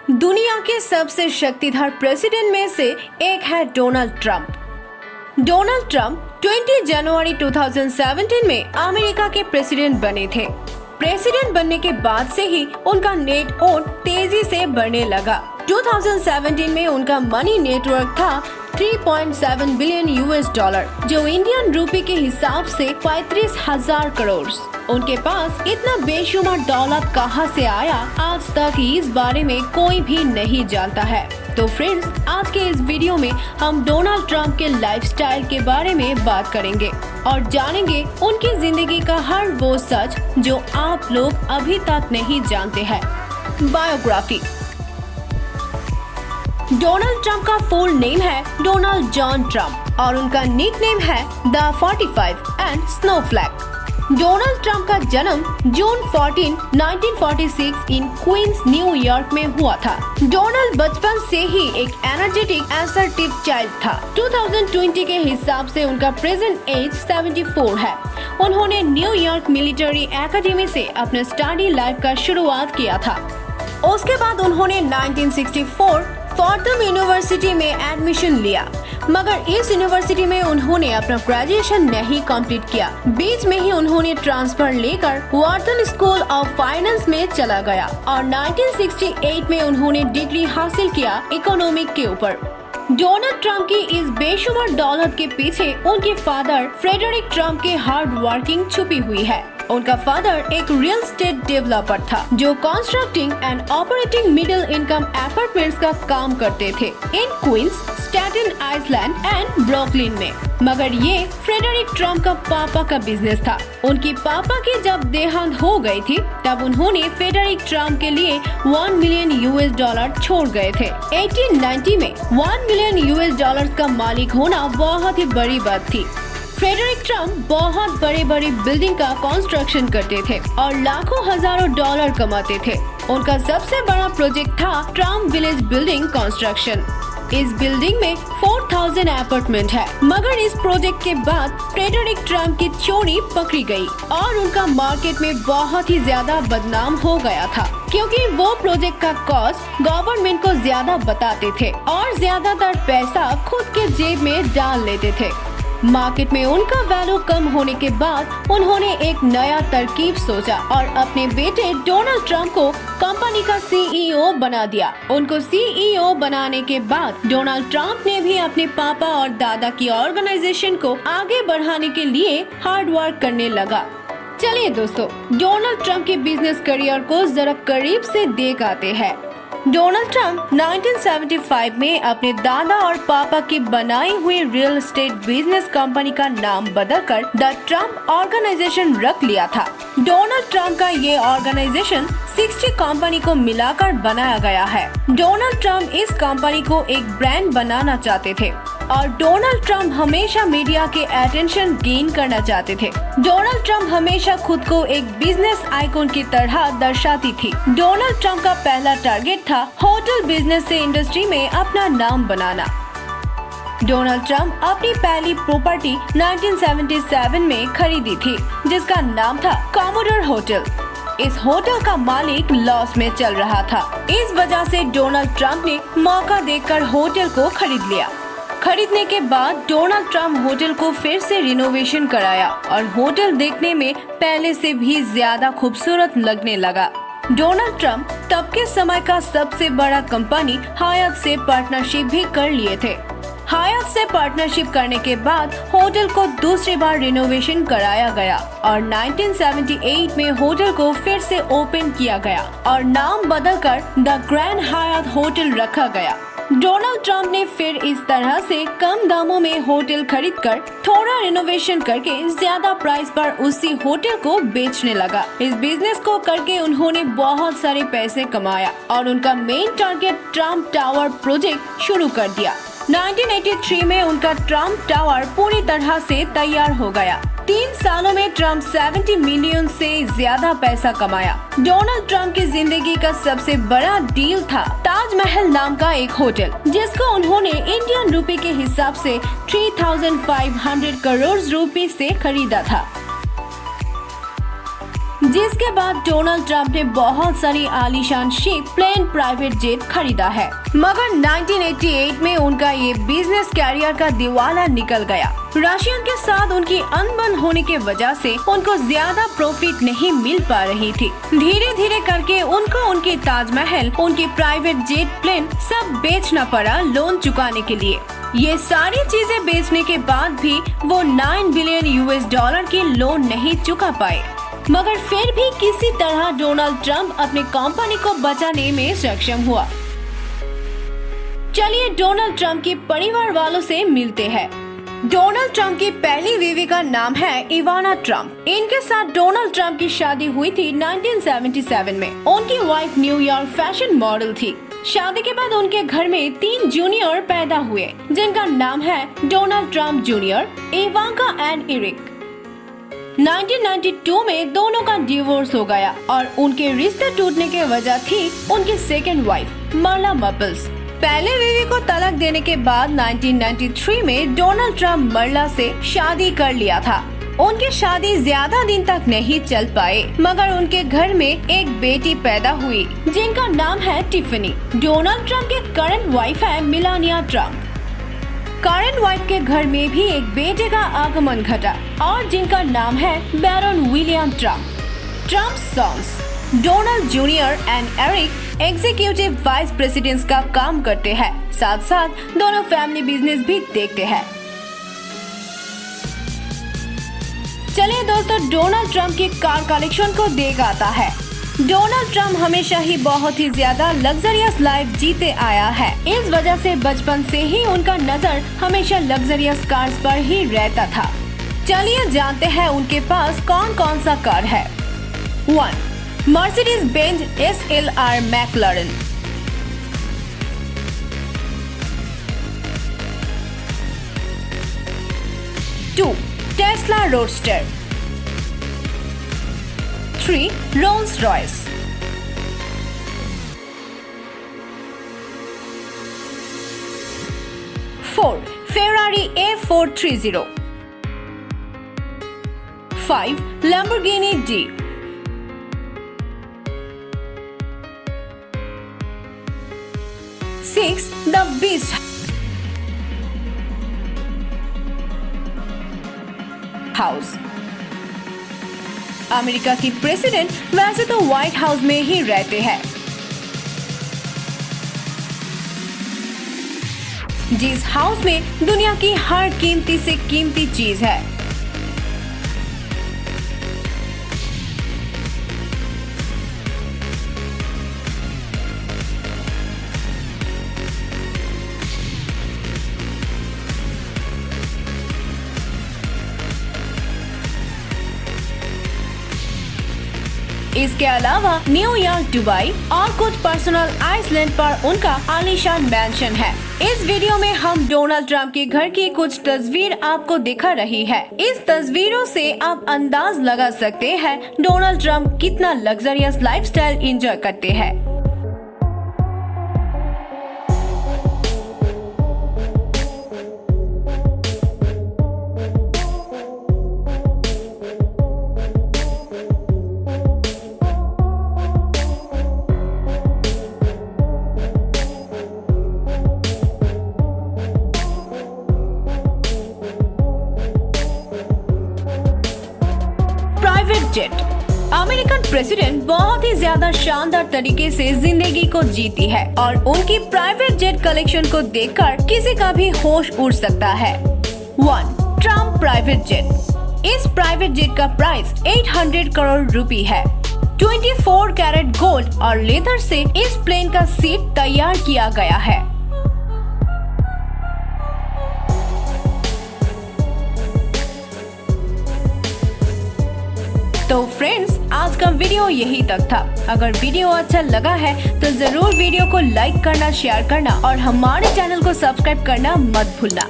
दुनिया के सबसे शक्तिधर प्रेसिडेंट में से एक है डोनाल्ड ट्रंप। डोनाल्ड ट्रंप 20 जनवरी 2017 में अमेरिका के प्रेसिडेंट बने थे। प्रेसिडेंट बनने के बाद से ही उनका नेट वर्थ तेजी से बढ़ने लगा। 2017 में उनका मनी नेटवर्क था 3.7 बिलियन यूएस डॉलर, जो इंडियन रूपी के हिसाब से 35,000 करोड़। उनके पास इतना बेशुमार दौलत कहां से आया, आज तक इस बारे में कोई भी नहीं जानता है। तो फ्रेंड्स, आज के इस वीडियो में हम डोनाल्ड ट्रंप के लाइफस्टाइल के बारे में बात करेंगे और जानेंगे उनकी जिंदगी का हर वो सच जो आप लोग अभी तक नहीं जानते हैं। बायोग्राफी। डोनाल्ड ट्रंप का फुल नेम है डोनाल्ड जॉन ट्रंप और उनका निकनेम है द 45 एंड स्नोफ्लैक। डोनाल्ड ट्रंप का जन्म जून 14, 1946 इन क्वींस, न्यूयॉर्क में हुआ था। डोनाल्ड बचपन से ही एक एनर्जेटिक, असर्टिव चाइल्ड था। 2020 के हिसाब से उनका प्रेजेंट एज 74 है। उन्होंने न्यूयॉर्क मिलिट्री एकेडमी से अपने स्टडी लाइफ का शुरुआत किया था। उसके बाद उन्होंने 1964 फॉर्डम यूनिवर्सिटी में एडमिशन लिया, मगर इस यूनिवर्सिटी में उन्होंने अपना ग्रेजुएशन नहीं कंप्लीट किया। बीच में ही उन्होंने ट्रांसफर लेकर वॉर्टन स्कूल ऑफ फाइनेंस में चला गया और 1968 में उन्होंने डिग्री हासिल किया इकोनॉमिक के ऊपर। डोनाल्ड ट्रंप की इस बेशुमार दौलत के पीछे उनके फादर फ्रेडरिक ट्रंप के हार्ड वर्किंग छुपी हुई है। उनका फादर एक रियल एस्टेट डेवलपर था जो constructing and operating middle income apartments का काम करते थे in Queens, Staten Island and Brooklyn में। मगर ये फ्रेडरिक ट्रंप का पापा का बिजनेस था। उनकी पापा की जब देहांत हो गई थी तब उन्होंने फ्रेडरिक ट्रंप के लिए 1 मिलियन यूएस डॉलर छोड़ गए थे। 1890 में 1 मिलियन यूएस डॉलर का मालिक होना बहुत ही बड़ी बात थी। फ्रेडरिक ट्रंप बहुत बड़े बिल्डिंग का कंस्ट्रक्शन करते थे और लाखों हजारों डॉलर कमाते थे। उनका सबसे बड़ा प्रोजेक्ट था ट्रंप विलेज बिल्डिंग कंस्ट्रक्शन। इस बिल्डिंग में 4000 अपार्टमेंट है, मगर इस प्रोजेक्ट के बाद फ्रेडरिक ट्रंप की चोरी पकड़ी गई और उनका मार्केट में बहुत ही ज्यादा बदनाम हो गया था, क्योंकि वो प्रोजेक्ट का कॉस्ट गवर्नमेंट को ज्यादा बताते थे और ज्यादातर पैसा खुद के जेब में डाल लेते थे। मार्केट में उनका वैल्यू कम होने के बाद उन्होंने एक नया तरकीब सोचा और अपने बेटे डोनाल्ड ट्रंप को कंपनी का सीईओ बना दिया। उनको सीईओ बनाने के बाद डोनाल्ड ट्रंप ने भी अपने पापा और दादा की ऑर्गेनाइजेशन को आगे बढ़ाने के लिए हार्ड वर्क करने लगा। चलिए दोस्तों, डोनाल्ड ट्रंप के बिजनेस करियर को जरा करीब से देख आते हैं। डोनाल्ड ट्रंप 1975 में अपने दादा और पापा की बनाई हुई रियल एस्टेट बिजनेस कंपनी का नाम बदलकर द ट्रंप ऑर्गेनाइजेशन रख लिया था। डोनाल्ड ट्रंप का ये ऑर्गेनाइजेशन 60 कंपनी को मिलाकर बनाया गया है। डोनाल्ड ट्रंप इस कंपनी को एक ब्रांड बनाना चाहते थे और डोनाल्ड ट्रंप हमेशा मीडिया के अटेंशन गेन करना चाहते थे। डोनाल्ड ट्रंप हमेशा खुद को एक बिजनेस आइकॉन की तरह दर्शाती थी। डोनाल्ड ट्रंप का पहला टारगेट था होटल बिजनेस से इंडस्ट्री में अपना नाम बनाना। डोनाल्ड ट्रंप अपनी पहली प्रॉपर्टी 1977 में खरीदी थी, जिसका नाम था कॉमोडोर होटल। इस होटल का मालिक लॉस में चल रहा था। इस वजह से डोनाल्ड ट्रंप ने मौका देखकर होटल को खरीद लिया। खरीदने के बाद डोनाल्ड ट्रंप होटल को फिर से रिनोवेशन कराया और होटल देखने में पहले से भी ज्यादा खूबसूरत लगने लगा। डोनाल्ड ट्रंप तब के समय का सबसे बड़ा कंपनी हायत से पार्टनरशिप भी कर लिए थे। हायत से पार्टनरशिप करने के बाद होटल को दूसरी बार रिनोवेशन कराया गया और 1978 में होटल को फिर से ओपन किया गया और नाम बदलकर द ग्रैंड हायत होटल रखा गया। डोनाल्ड ट्रंप ने फिर इस तरह से कम दामों में होटल खरीदकर थोड़ा रिनोवेशन करके ज्यादा प्राइस पर उसी होटल को बेचने लगा। इस बिजनेस को करके उन्होंने बहुत सारे पैसे कमाया और उनका main target Trump tower project शुरू कर दिया। 1983 में उनका ट्रंप टावर पूरी तरह से तैयार हो गया। 3 सालों में ट्रंप 70 मिलियन से ज्यादा पैसा कमाया। डोनाल्ड ट्रंप की जिंदगी का सबसे बड़ा डील था ताजमहल नाम का एक होटल, जिसको उन्होंने इंडियन रूपी के हिसाब से 3500 करोड़ रुपए से खरीदा था। जिसके बाद डोनाल्ड ट्रंप ने बहुत सारी आलीशान शिप, प्लेन, प्राइवेट जेट खरीदा है। मगर 1988 में उनका ये बिजनेस कैरियर का दिवाला निकल गया। रशियन के साथ उनकी अनबन होने के वजह से उनको ज्यादा प्रॉफिट नहीं मिल पा रही थी। धीरे धीरे करके उनको उनकी ताजमहल, उनकी प्राइवेट जेट, प्लेन सब बेचना पड़ा लोन चुकाने के लिए। ये सारी चीजें बेचने के बाद भी वो 9 बिलियन US$ की लोन नहीं चुका पाए। मगर फिर भी किसी तरह डोनाल्ड ट्रंप अपनी कंपनी को बचाने में सक्षम हुआ। चलिए डोनाल्ड ट्रंप के परिवार वालों से मिलते हैं। डोनाल्ड ट्रंप की पहली बीवी का नाम है इवाना ट्रंप। इनके साथ डोनाल्ड ट्रंप की शादी हुई थी 1977 में। उनकी वाइफ न्यूयॉर्क फैशन मॉडल थी। शादी के बाद उनके घर में 3 जूनियर पैदा हुए, जिनका नाम है Donald Trump junior, Ivanka and Eric. 1992 में दोनों का डिवोर्स हो गया और उनके रिश्ते टूटने की वजह थी उनकी सेकेंड वाइफ मर्ला मपल्स। पहले बीवी को तलाक देने के बाद 1993 में डोनाल्ड ट्रंप मर्ला से शादी कर लिया था। उनकी शादी ज्यादा दिन तक नहीं चल पाए, मगर उनके घर में एक बेटी पैदा हुई जिनका नाम है टिफनी। डोनाल्ड ट्रंप के करंट वाइफ है मेलानिया ट्रंप। करंट वाइफ के घर में भी एक बेटे का आगमन घटा और जिनका नाम है Barron William Trump. Trump sons Donald junior and Eric executive vice president का काम करते हैं। साथ साथ दोनों फैमिली बिजनेस भी देखते हैं। चलिए दोस्तों डोनाल्ड ट्रंप की कार कलेक्शन को देख आता है। डोनाल्ड ट्रंप हमेशा ही बहुत ही ज्यादा लग्जरियस लाइफ जीते आया है। इस वजह से बचपन से ही उनका नजर हमेशा लग्जरियस कार्स पर ही रहता था। चलिए जानते हैं उनके पास कौन कौन सा कार है। 1. Mercedes Benz SLR McLaren. 2. Tesla roadster. 3. Rolls Royce. 4. Ferrari A430। 5. Lamborghini D। 6. The beast house. America की प्रेसिडेंट वैसे तो व्हाइट हाउस में ही रहते हैं, जिस हाउस में दुनिया की हर कीमती से कीमती चीज है। इसके अलावा न्यूयॉर्क, दुबई और कुछ पर्सनल आइसलैंड पर उनका आलीशान मैंशन है। इस वीडियो में हम डोनाल्ड ट्रंप के घर की कुछ तस्वीर आपको दिखा रही है। इस तस्वीरों से आप अंदाज लगा सकते हैं डोनाल्ड ट्रंप कितना लग्जरियस लाइफस्टाइल एंजॉय करते हैं। जेट अमेरिकन प्रेसिडेंट बहुत ही ज्यादा शानदार तरीके से जिंदगी को जीती है और उनकी प्राइवेट जेट कलेक्शन को देखकर किसी का भी होश उड़ सकता है। 1. Trump private jet. इस प्राइवेट जेट का प्राइस 800 करोड़ रुपए है। 24 कैरेट गोल्ड और लेदर से इस प्लेन का सीट तैयार किया गया है। तो फ्रेंड्स, आज का वीडियो यही तक था। अगर वीडियो अच्छा लगा है तो जरूर वीडियो को लाइक करना, शेयर करना और हमारे चैनल को सब्सक्राइब करना मत भूलना।